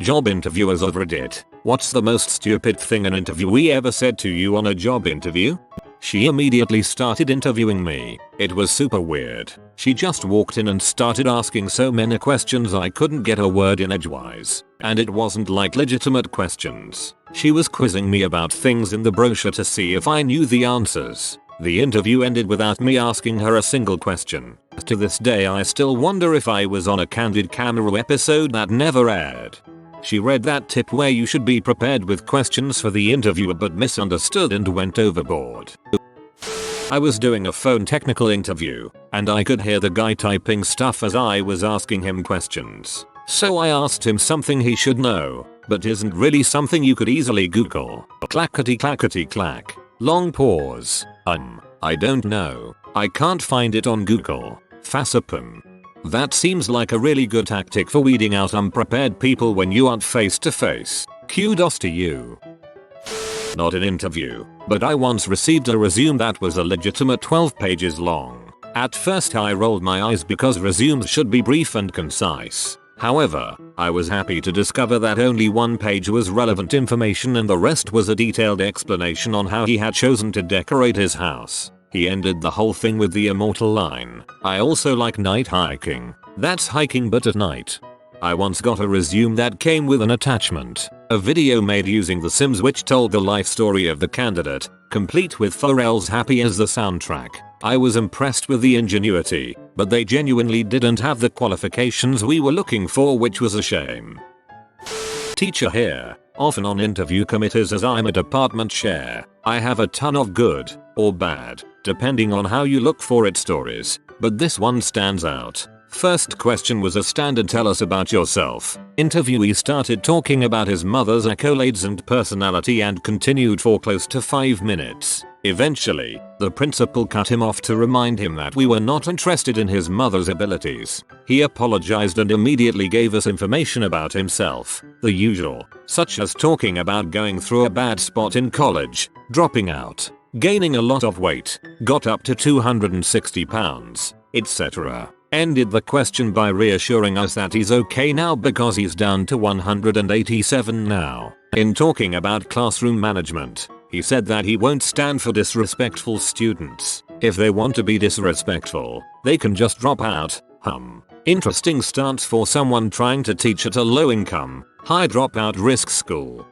job interviewers of Reddit. What's the most stupid thing an interviewee ever said to you on a job interview? She immediately started interviewing me. It was super weird. She just walked in and started asking so many questions I couldn't get a word in edgewise. And it wasn't like legitimate questions. She was quizzing me about things in the brochure to see if I knew the answers. The interview ended without me asking her a single question. To this day I still wonder if I was on a Candid Camera episode that never aired. She read that tip where you should be prepared with questions for the interviewer but misunderstood and went overboard. I was doing a phone technical interview, and I could hear the guy typing stuff as I was asking him questions. So I asked him something he should know, but isn't really something you could easily Google. Clackety clackety clack. Long pause. I don't know. I can't find it on Google. Fassapum. That seems like a really good tactic for weeding out unprepared people when you aren't face to face. Kudos to you. Not an interview, but I once received a resume that was a legitimate 12 pages long. At first I rolled my eyes because resumes should be brief and concise. However, I was happy to discover that only one page was relevant information and the rest was a detailed explanation on how he had chosen to decorate his house. He ended the whole thing with the immortal line, "I also like night hiking. That's hiking but at night." I once got a resume that came with an attachment, a video made using The Sims which told the life story of the candidate, complete with Pharrell's Happy as the soundtrack. I was impressed with the ingenuity, but they genuinely didn't have the qualifications we were looking for, which was a shame. Teacher here. Often on interview committees, as I'm a department chair, I have a ton of good, or bad, depending on how you look for it, stories, but this one stands out. First question was a standard "tell us about yourself." Interviewee started talking about his mother's accolades and personality and continued for close to 5 minutes. Eventually, the principal cut him off to remind him that we were not interested in his mother's abilities. He apologized and immediately gave us information about himself, the usual, such as talking about going through a bad spot in college, dropping out, gaining a lot of weight, got up to 260 pounds, etc. Ended the question by reassuring us that he's okay now because he's down to 187 now. In talking about classroom management, he said that he won't stand for disrespectful students. If they want to be disrespectful, they can just drop out. Interesting stance for someone trying to teach at a low income, high dropout risk school.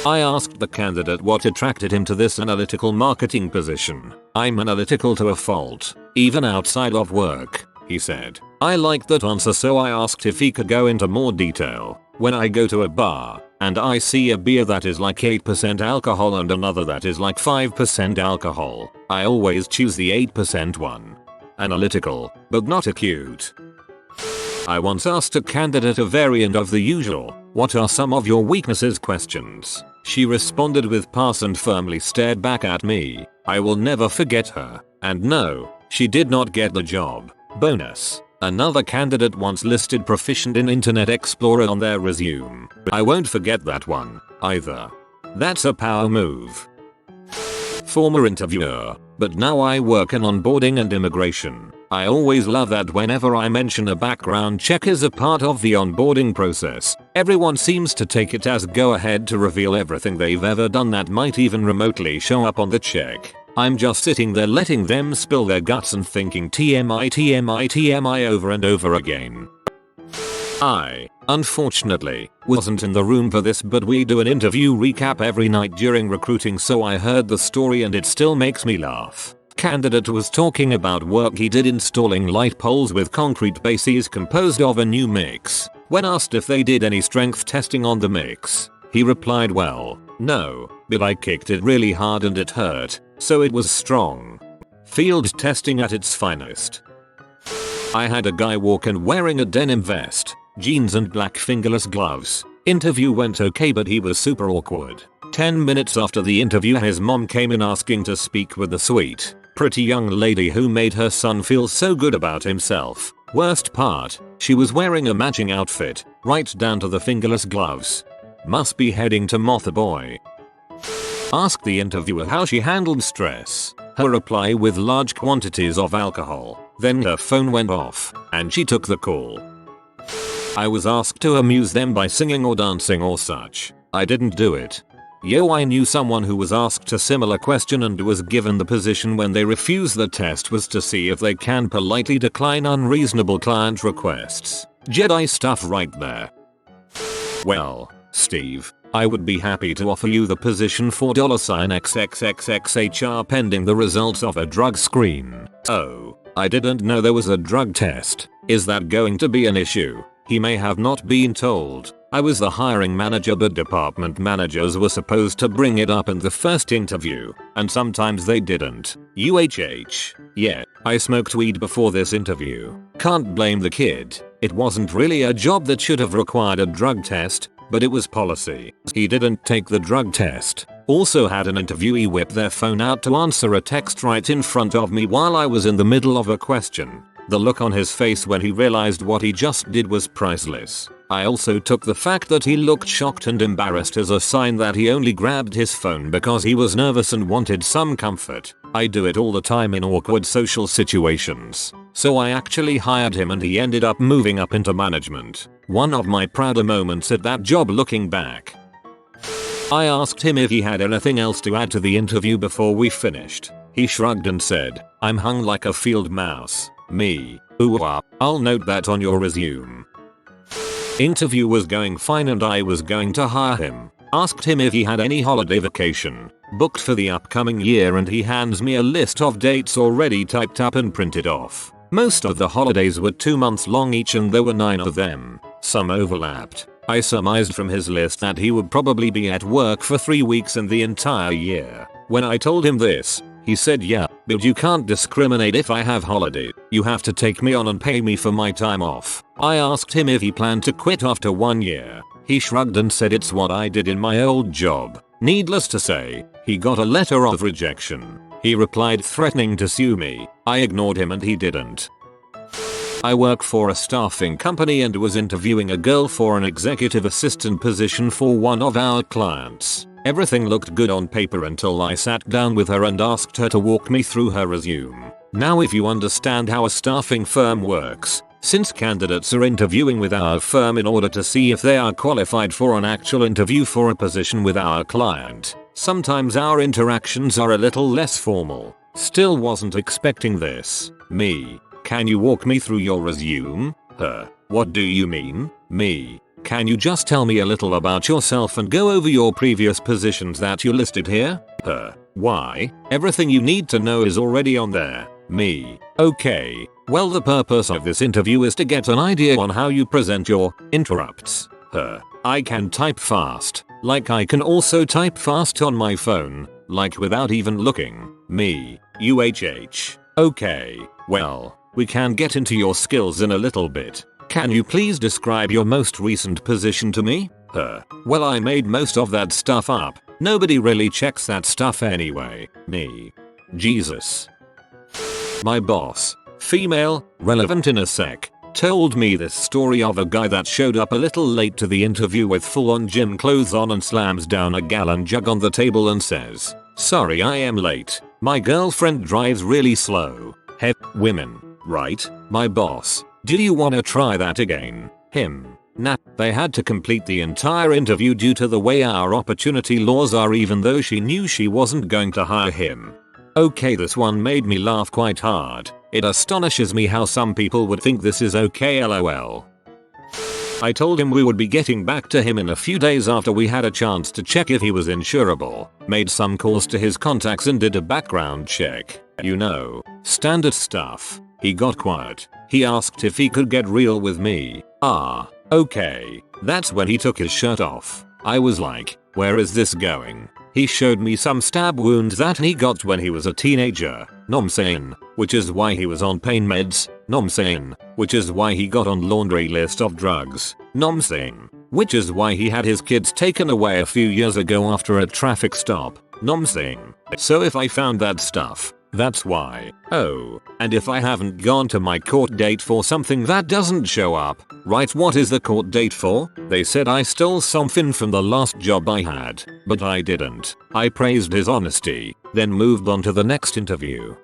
I asked the candidate what attracted him to this analytical marketing position. "I'm analytical to a fault, even outside of work," he said. I liked that answer, so I asked if he could go into more detail. "When I go to a bar, and I see a beer that is like 8% alcohol and another that is like 5% alcohol, I always choose the 8% one." Analytical, but not acute. I once asked a candidate a variant of the usual, "What are some of your weaknesses?" questions. She responded with pass and firmly stared back at me. I will never forget her. And no, she did not get the job. Bonus. Another candidate once listed proficient in Internet Explorer on their resume. I won't forget that one, either. That's a power move. Former interviewer, but now I work in onboarding and immigration. I always love that whenever I mention a background check is a part of the onboarding process, everyone seems to take it as go ahead to reveal everything they've ever done that might even remotely show up on the check. I'm just sitting there letting them spill their guts and thinking TMI TMI TMI over and over again. I, unfortunately, wasn't in the room for this, but we do an interview recap every night during recruiting, so I heard the story and it still makes me laugh. Candidate was talking about work he did installing light poles with concrete bases composed of a new mix. When asked if they did any strength testing on the mix, he replied, "Well, no, but I kicked it really hard and it hurt, so it was strong." Field testing at its finest. I had a guy walk in wearing a denim vest, jeans and black fingerless gloves. Interview went okay, but he was super awkward. 10 minutes after the interview, his mom came in asking to speak with the sweet, pretty young lady who made her son feel so good about himself. Worst part, she was wearing a matching outfit, right down to the fingerless gloves. Must be heading to Mother Boy. Asked the interviewer how she handled stress. Her reply: with large quantities of alcohol. Then her phone went off, and she took the call. I was asked to amuse them by singing or dancing or such. I didn't do it. Yo, I knew someone who was asked a similar question and was given the position when they refused the test was to see if they can politely decline unreasonable client requests. Jedi stuff right there. Well, Steve, I would be happy to offer you the position for $XXXXHR pending the results of a drug screen. Oh, I didn't know there was a drug test. Is that going to be an issue? He may have not been told. I was the hiring manager, but department managers were supposed to bring it up in the first interview, and sometimes they didn't. Yeah, I smoked weed before this interview. Can't blame the kid. It wasn't really a job that should have required a drug test, but it was policy. He didn't take the drug test. Also had an interviewee whip their phone out to answer a text right in front of me while I was in the middle of a question. The look on his face when he realized what he just did was priceless. I also took the fact that he looked shocked and embarrassed as a sign that he only grabbed his phone because he was nervous and wanted some comfort. I do it all the time in awkward social situations. So I actually hired him and he ended up moving up into management. One of my prouder moments at that job looking back. I asked him if he had anything else to add to the interview before we finished. He shrugged and said, "I'm hung like a field mouse." Me. Ooh, I'll note that on your resume. Interview was going fine and I was going to hire him. Asked him if he had any holiday vacation booked for the upcoming year and he hands me a list of dates already typed up and printed off. Most of the holidays were 2 months long each and there were 9 of them. Some overlapped. I surmised from his list that he would probably be at work for 3 weeks in the entire year. When I told him this, he said, "Yeah, but you can't discriminate if I have holiday. You have to take me on and pay me for my time off." I asked him if he planned to quit after 1 year. He shrugged and said it's what I did in my old job. Needless to say, he got a letter of rejection. He replied threatening to sue me. I ignored him and he didn't. I work for a staffing company and was interviewing a girl for an executive assistant position for one of our clients. Everything looked good on paper until I sat down with her and asked her to walk me through her resume. Now if you understand how a staffing firm works, since candidates are interviewing with our firm in order to see if they are qualified for an actual interview for a position with our client, sometimes our interactions are a little less formal. Still wasn't expecting this. Me. "Can you walk me through your resume?" Her. "What do you mean?" Me. "Can you just tell me a little about yourself and go over your previous positions that you listed here?" Her. "Why? Everything you need to know is already on there." Me. "Okay, well the purpose of this interview is to get an idea on how you present your interrupts." Her. "I can type fast. Like I can also type fast on my phone, like without even looking." Me. Okay, well, we can get into your skills in a little bit. Can you please describe your most recent position to me?" Her. "Well, I made most of that stuff up. Nobody really checks that stuff anyway." Me. "Jesus." My boss, female, relevant in a sec, told me this story of a guy that showed up a little late to the interview with full-on gym clothes on and slams down a gallon jug on the table and says, "Sorry I am late. My girlfriend drives really slow." Women, right? My boss. "Do you wanna try that again?" Him. "Nah." They had to complete the entire interview due to the way our opportunity laws are even though she knew she wasn't going to hire him. Okay, this one made me laugh quite hard. It astonishes me how some people would think this is okay, lol. I told him we would be getting back to him in a few days after we had a chance to check if he was insurable. Made some calls to his contacts and did a background check. You know, standard stuff. He got quiet. He asked if he could get real with me. Okay. That's when he took his shirt off. I was like, where is this going? He showed me some stab wounds that he got when he was a teenager. Nom saying, which is why he was on pain meds. Nom saying, which is why he got on laundry list of drugs. Nom saying, which is why he had his kids taken away a few years ago after a traffic stop. Nom saying, so if I found that stuff, that's why. Oh, and if I haven't gone to my court date for something that doesn't show up, right? What is the court date for? They said I stole something from the last job I had, but I didn't. I praised his honesty, then moved on to the next interview.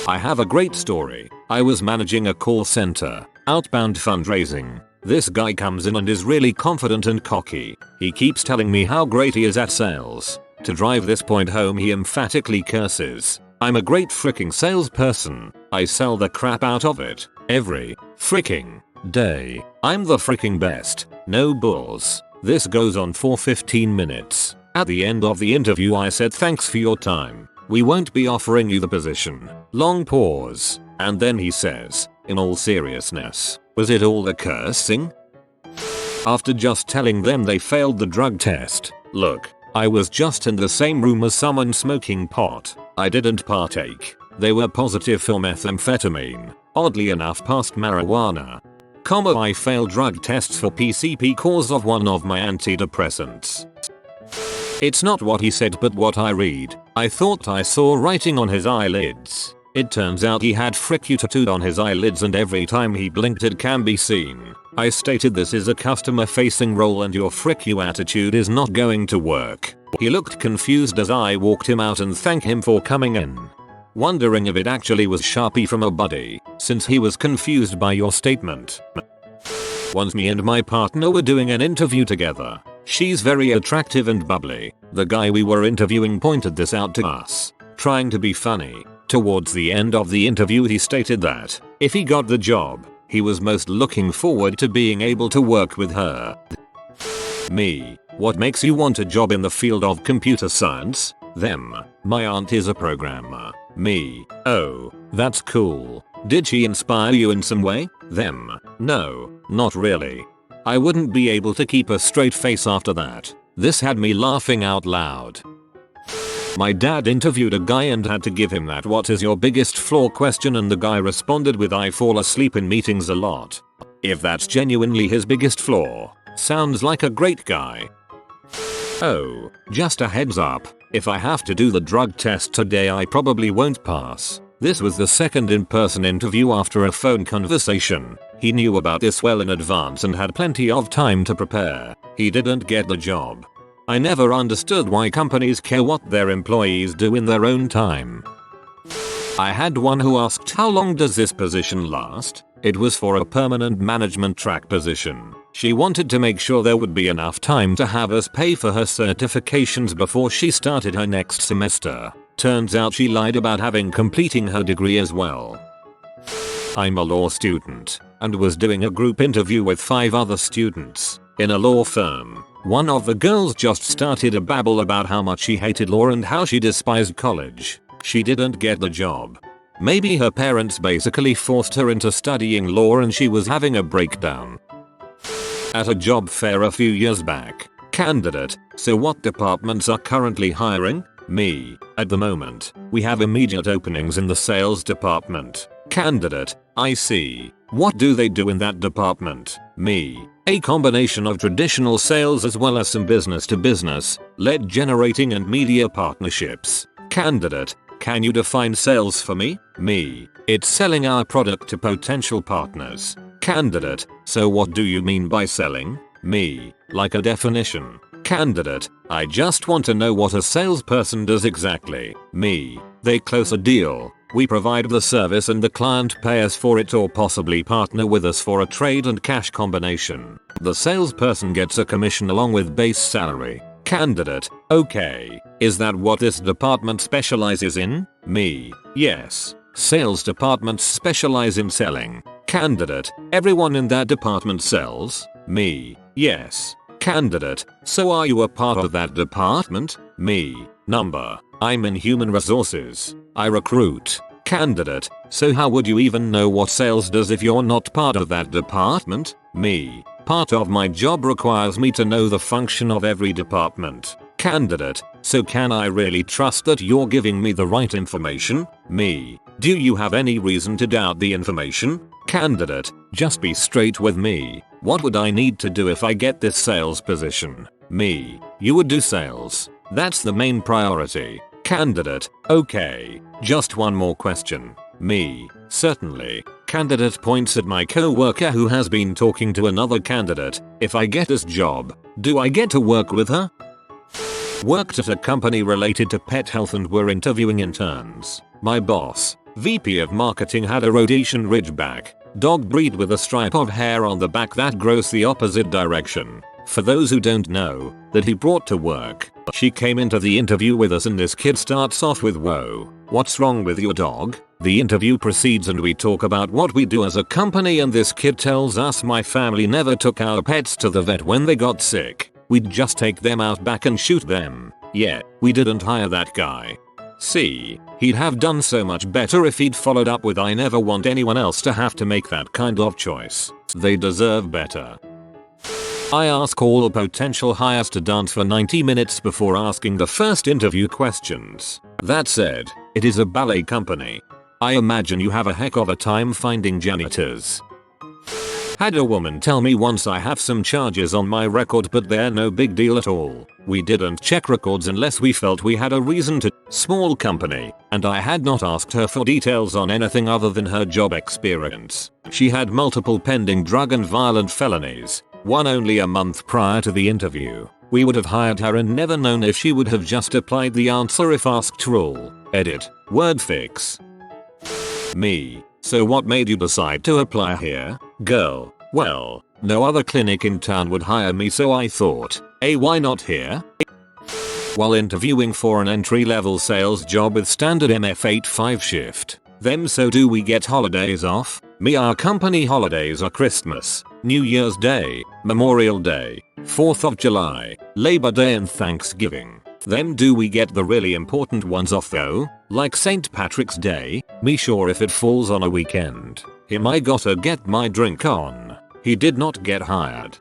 I have a great story. I was managing a call center, outbound fundraising. This guy comes in and is really confident and cocky. He keeps telling me how great he is at sales. To drive this point home he emphatically curses. I'm a great freaking salesperson. I sell the crap out of it. Every freaking day. I'm the freaking best. No bulls. This goes on for 15 minutes. At the end of the interview I said thanks for your time. We won't be offering you the position. Long pause. And then he says, in all seriousness, was it all the cursing? After just telling them they failed the drug test. Look, I was just in the same room as someone smoking pot. I didn't partake. They were positive for methamphetamine. Oddly enough passed marijuana. I failed drug tests for PCP cause of one of my antidepressants. It's not what he said but what I read. I thought I saw writing on his eyelids. It turns out he had "frick you" tattooed on his eyelids and every time he blinked it can be seen. I stated this is a customer facing role and your "frick you" attitude is not going to work. He looked confused as I walked him out and thanked him for coming in. Wondering if it actually was Sharpie from a buddy, since he was confused by your statement. Once me and my partner were doing an interview together. She's very attractive and bubbly. The guy we were interviewing pointed this out to us, trying to be funny. Towards the end of the interview he stated that, if he got the job, he was most looking forward to being able to work with her. Me, what makes you want a job in the field of computer science? Them, my aunt is a programmer. Me, oh, that's cool. Did she inspire you in some way? Them, no, not really. I wouldn't be able to keep a straight face after that. This had me laughing out loud. My dad interviewed a guy and had to give him that "what is your biggest flaw" question and the guy responded with "I fall asleep in meetings a lot." If that's genuinely his biggest flaw, sounds like a great guy. Oh, just a heads up, if I have to do the drug test today I probably won't pass. This was the second in-person interview after a phone conversation. He knew about this well in advance and had plenty of time to prepare. He didn't get the job. I never understood why companies care what their employees do in their own time. I had one who asked how long does this position last? It was for a permanent management track position. She wanted to make sure there would be enough time to have us pay for her certifications before she started her next semester. Turns out she lied about having completing her degree as well. I'm a law student and was doing a group interview with 5 other students in a law firm. One of the girls just started a babble about how much she hated law and how she despised college. She didn't get the job. Maybe her parents basically forced her into studying law and she was having a breakdown. At a job fair a few years back. Candidate, so what departments are currently hiring? Me, at the moment, we have immediate openings in the sales department. Candidate, I see. What do they do in that department? Me, a combination of traditional sales as well as some business to business, lead generating and media partnerships. Candidate, can you define sales for me? Me, it's selling our product to potential partners. Candidate, so what do you mean by selling? Me, like a definition. Candidate, I just want to know what a salesperson does exactly. Me, they close a deal. We provide the service and the client pay us for it or possibly partner with us for a trade and cash combination. The salesperson gets a commission along with base salary. Candidate, okay, is that what this department specializes in? Me, yes. Sales departments specialize in selling. Candidate, everyone in that department sells? Me, yes. Candidate, so are you a part of that department? Me, number, I'm in human resources. I recruit. Candidate, so how would you even know what sales does if you're not part of that department? Me, part of my job requires me to know the function of every department. Candidate, so can I really trust that you're giving me the right information? Me, do you have any reason to doubt the information? Candidate, just be straight with me. What would I need to do if I get this sales position? Me, you would do sales. That's the main priority. Candidate, okay, just one more question. Me, certainly. Candidate points at my co-worker who has been talking to another candidate. If I get this job, do I get to work with her? Worked at a company related to pet health and were interviewing interns. My boss, VP of marketing, had a rhodesian ridgeback. Dog breed with a stripe of hair on the back that grows the opposite direction. For those who don't know, that he brought to work. She came into the interview with us and this kid starts off with, "Whoa, what's wrong with your dog?" The interview proceeds and we talk about what we do as a company and this kid tells us, "My family never took our pets to the vet when they got sick. We'd just take them out back and shoot them. Yeah, we didn't hire that guy." See, he'd have done so much better if he'd followed up with, "I never want anyone else to have to make that kind of choice. They deserve better." I ask all potential hires to dance for 90 minutes before asking the first interview questions. That said, it is a ballet company. I imagine you have a heck of a time finding janitors. Had a woman tell me once, "I have some charges on my record but they're no big deal at all. We didn't check records unless we felt we had a reason to." Small company, and I had not asked her for details on anything other than her job experience. She had multiple pending drug and violent felonies, one only a month prior to the interview. We would have hired her and never known if she would have just applied the answer if asked rule. Edit. Word fix. Me. So what made you decide to apply here? Girl. Well, no other clinic in town would hire me, so I thought, why not here? While interviewing for an entry-level sales job with standard MF8-5 shift. Them, so do we get holidays off? Me, our company holidays are Christmas, New Year's Day, Memorial Day, 4th of July, Labor Day and Thanksgiving. Them, do we get the really important ones off though? Like St. Patrick's Day? Me, sure, if it falls on a weekend. Him, I gotta get my drink on. He did not get hired.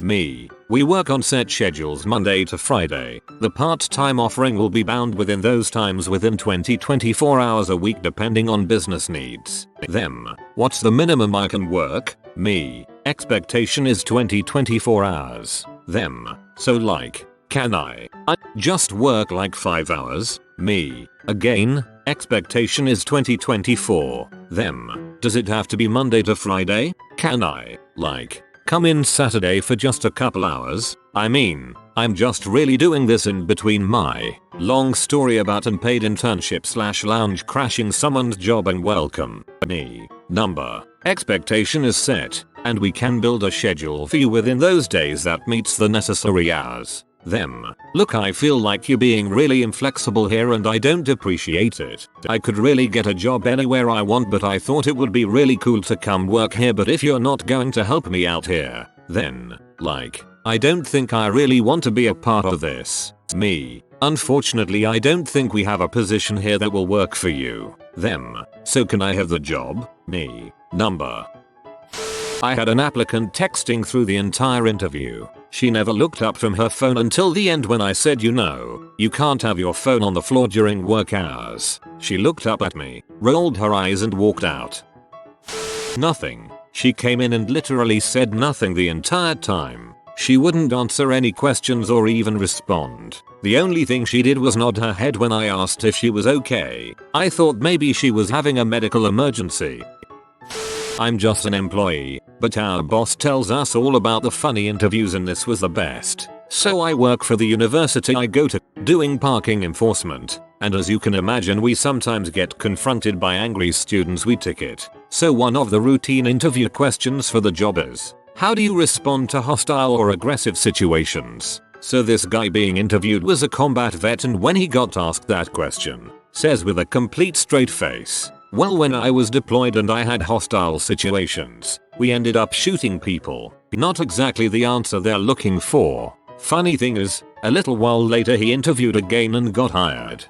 Me. We work on set schedules Monday to Friday. The part-time offering will be bound within those times within 20-24 hours a week depending on business needs. Them. What's the minimum I can work? Me. Expectation is 20-24 hours. Them. So like, can I just work like 5 hours? Me. Again, expectation is 20-24. Them. Does it have to be Monday to Friday? Can I, like, come in Saturday for just a couple hours? I mean, I'm just really doing this in between my long story about unpaid internship / lounge crashing someone's job and welcome. Me. Number. Expectation is set, and we can build a schedule for you within those days that meets the necessary hours. Them. Look, I feel like you're being really inflexible here and I don't appreciate it. I could really get a job anywhere I want, but I thought it would be really cool to come work here, but if you're not going to help me out here, then, like, I don't think I really want to be a part of this. Me. Unfortunately, I don't think we have a position here that will work for you. Them. So can I have the job? Me. Number. I had an applicant texting through the entire interview. She never looked up from her phone until the end when I said, you can't have your phone on the floor during work hours. She looked up at me, rolled her eyes and walked out. Nothing. She came in and literally said nothing the entire time. She wouldn't answer any questions or even respond. The only thing she did was nod her head when I asked if she was okay. I thought maybe she was having a medical emergency. I'm just an employee, but our boss tells us all about the funny interviews and this was the best. So I work for the university I go to, doing parking enforcement, and as you can imagine we sometimes get confronted by angry students we ticket. So one of the routine interview questions for the job is, how do you respond to hostile or aggressive situations? So this guy being interviewed was a combat vet, and when he got asked that question, says with a complete straight face, well, when I was deployed and I had hostile situations, we ended up shooting people. Not exactly the answer they're looking for. Funny thing is, a little while later he interviewed again and got hired.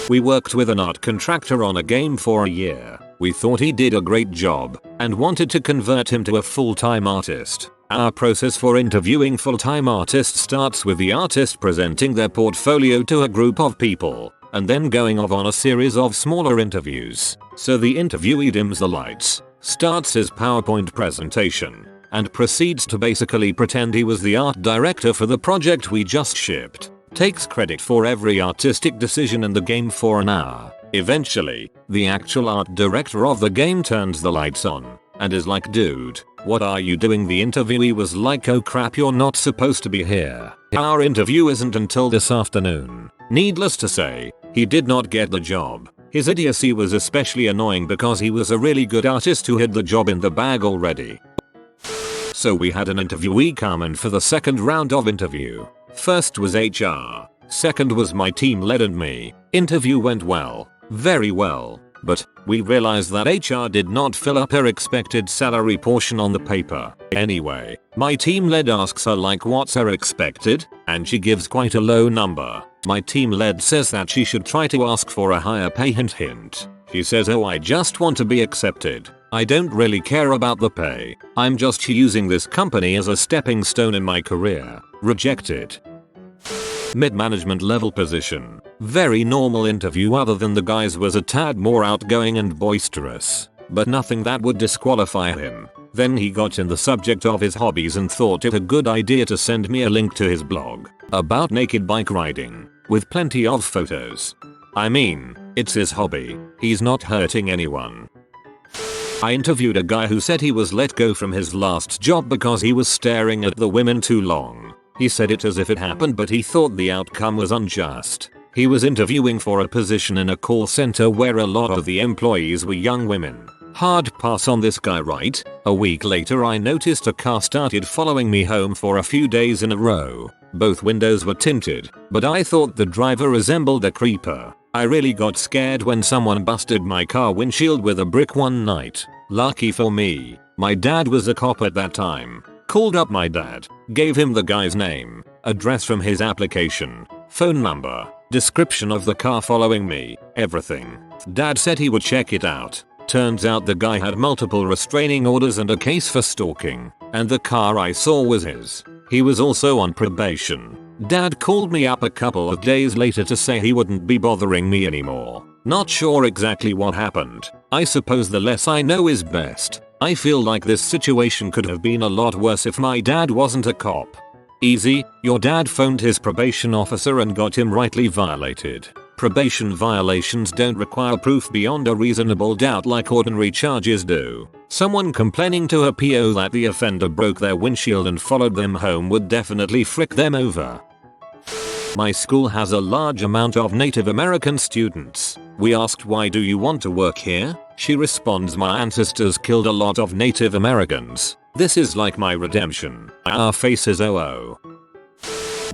We worked with an art contractor on a game for a year. We thought he did a great job and wanted to convert him to a full-time artist. Our process for interviewing full-time artists starts with the artist presenting their portfolio to a group of people, and then going off on a series of smaller interviews. So the interviewee dims the lights, starts his PowerPoint presentation, and proceeds to basically pretend he was the art director for the project we just shipped. Takes credit for every artistic decision in the game for an hour. Eventually, the actual art director of the game turns the lights on, and is like, dude, what are you doing? The interviewee was like, oh crap, you're not supposed to be here. Our interview isn't until this afternoon. Needless to say, he did not get the job. His idiocy was especially annoying because he was a really good artist who had the job in the bag already. So we had an interviewee come in for the second round of interview. First was HR. Second was my team lead and me. Interview went well. Very well. But we realized that HR did not fill up her expected salary portion on the paper. Anyway, my team lead asks her like what's her expected, and she gives quite a low number. My team lead says that she should try to ask for a higher pay, hint hint. She says, oh, I just want to be accepted. I don't really care about the pay. I'm just using this company as a stepping stone in my career. Rejected. Mid-management level position. Very normal interview other than the guy's was a tad more outgoing and boisterous. But nothing that would disqualify him. Then he got in the subject of his hobbies and thought it a good idea to send me a link to his blog about naked bike riding, with plenty of photos. I mean, it's his hobby. He's not hurting anyone. I interviewed a guy who said he was let go from his last job because he was staring at the women too long. He said it as if it happened, but he thought the outcome was unjust. He was interviewing for a position in a call center where a lot of the employees were young women. Hard pass on this guy, right? A week later I noticed a car started following me home for a few days in a row. Both windows were tinted, but I thought the driver resembled a creeper. I really got scared when someone busted my car windshield with a brick one night. Lucky for me, my dad was a cop at that time. Called up my dad, gave him the guy's name, address from his application, phone number, description of the car following me, everything. Dad said he would check it out. Turns out the guy had multiple restraining orders and a case for stalking, and the car I saw was his. He was also on probation. Dad called me up a couple of days later to say he wouldn't be bothering me anymore. Not sure exactly what happened. I suppose the less I know is best. I feel like this situation could have been a lot worse if my dad wasn't a cop. Easy, your dad phoned his probation officer and got him rightly violated. Probation violations don't require proof beyond a reasonable doubt like ordinary charges do. Someone complaining to a PO that the offender broke their windshield and followed them home would definitely frick them over. My school has a large amount of Native American students. We asked, why do you want to work here? She responds, my ancestors killed a lot of Native Americans. This is like my redemption. Our faces oh.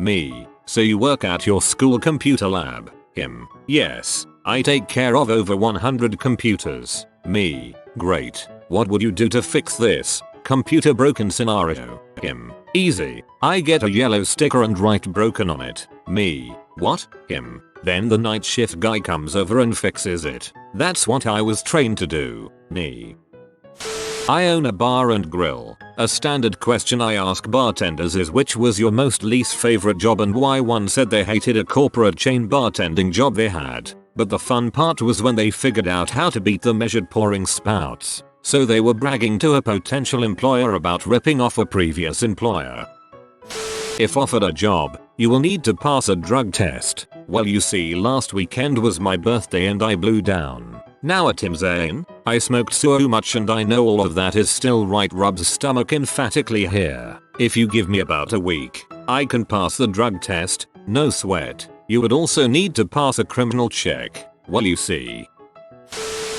Me. So you work at your school computer lab? Him. Yes. I take care of over 100 computers. Me. Great. What would you do to fix this computer broken scenario? Him. Easy. I get a yellow sticker and write broken on it. Me. What? Him. Then the night shift guy comes over and fixes it. That's what I was trained to do. Me. I own a bar and grill. A standard question I ask bartenders is, which was your most least favorite job and why? One said they hated a corporate chain bartending job they had, but the fun part was when they figured out how to beat the measured pouring spouts. So they were bragging to a potential employer about ripping off a previous employer. If offered a job, you will need to pass a drug test. Well, you see, last weekend was my birthday and I blew down. Now at Zane, I smoked so much and I know all of that is still right. Rubs stomach emphatically here. If you give me about a week, I can pass the drug test, no sweat. You would also need to pass a criminal check. Well, you see.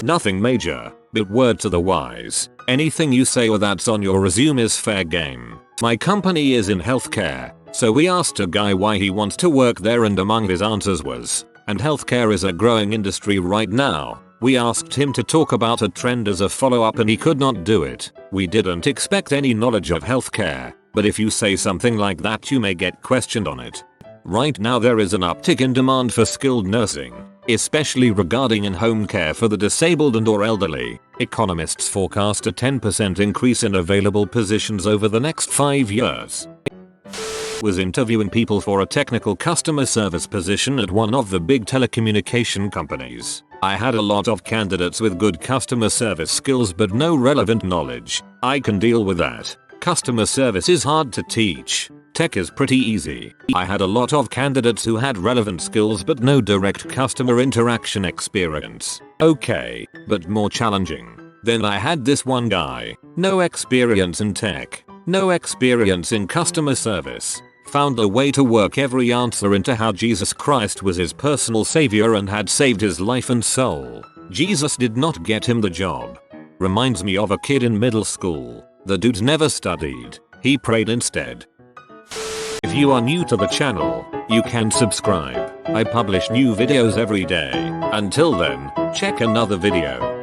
Nothing major, but word to the wise. Anything you say or that's on your resume is fair game. My company is in healthcare, so we asked a guy why he wants to work there and among his answers was, and healthcare is a growing industry right now. We asked him to talk about a trend as a follow-up and he could not do it. We didn't expect any knowledge of healthcare, but if you say something like that you may get questioned on it. Right now there is an uptick in demand for skilled nursing, especially regarding in-home care for the disabled and or elderly. Economists forecast a 10% increase in available positions over the next 5 years. Was interviewing people for a technical customer service position at one of the big telecommunication companies. I had a lot of candidates with good customer service skills but no relevant knowledge. I can deal with that. Customer service is hard to teach. Tech is pretty easy. I had a lot of candidates who had relevant skills but no direct customer interaction experience. Okay, but more challenging. Then I had this one guy. No experience in tech. No experience in customer service. found a way to work every answer into how Jesus Christ was his personal savior and had saved his life and soul. Jesus did not get him the job. Reminds me of a kid in middle school. The dude never studied. He prayed instead. If you are new to the channel, you can subscribe. I publish new videos every day. Until then, check another video.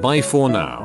Bye for now.